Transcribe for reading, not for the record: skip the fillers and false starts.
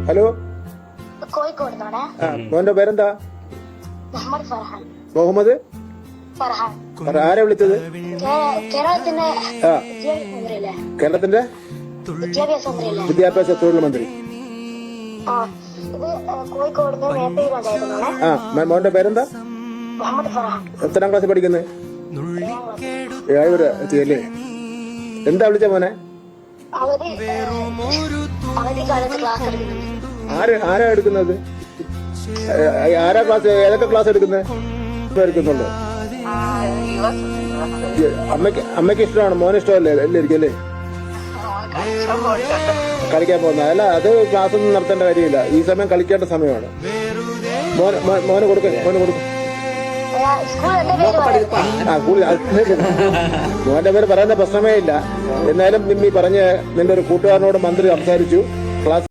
Hello, Kozhikode മോന്റെ പേരെന്താ? മുഹമ്മദ് ഫർഹാൻ. മുഹമ്മദ് ഫർഹാൻ. ആരെ വിളിച്ചത്? കേരളത്തിന്റെ കേരളത്തിന്റെ വിദ്യാഭ്യാസ മന്ത്രിയല്ലേ? വിദ്യാഭ്യാസ തൊഴിൽ മന്ത്രി. ഇത് കോഴിക്കോട് മേപ്പേരി പഞ്ചായത്ത്. മോന്റെ പേരെന്താ? മുഹമ്മദ് ഫർഹാൻ. എത്രാം ക്ലാസ് പഠിക്കുന്നത്? 7 എത്തിയല്ലേ? എന്താ വിളിച്ച മോനെ? അവധിക്കാലത്ത് ക്ലാസ് എടുക്കുന്നുണ്ട്. ആരാ എടുക്കുന്നത്? ആരാ ക്ലാസ്? ഏതൊക്കെ ക്ലാസ് എടുക്കുന്നത്? എടുക്കുന്നുള്ളു. അമ്മയ്ക്ക് ഇഷ്ടമാണ്, മോന് ഇഷ്ടമല്ലേ? എല്ലായിരിക്കും അല്ലേ കളിക്കാൻ പോകുന്നത്? അല്ല, അത് ക്ലാസ് ഒന്നും നടത്തേണ്ട കാര്യമില്ല. ഈ സമയം കളിക്കേണ്ട സമയമാണ്. മോന് കൊടുക്കും. മോന്റെ പേര് പറയുന്ന പ്രശ്നമേ ഇല്ല. എന്നാലും നിമ്മി പറഞ്ഞ് നിന്റെ ഒരു കൂട്ടുകാരനോട് മന്ത്രി സംസാരിച്ചു. ക്ലാസ്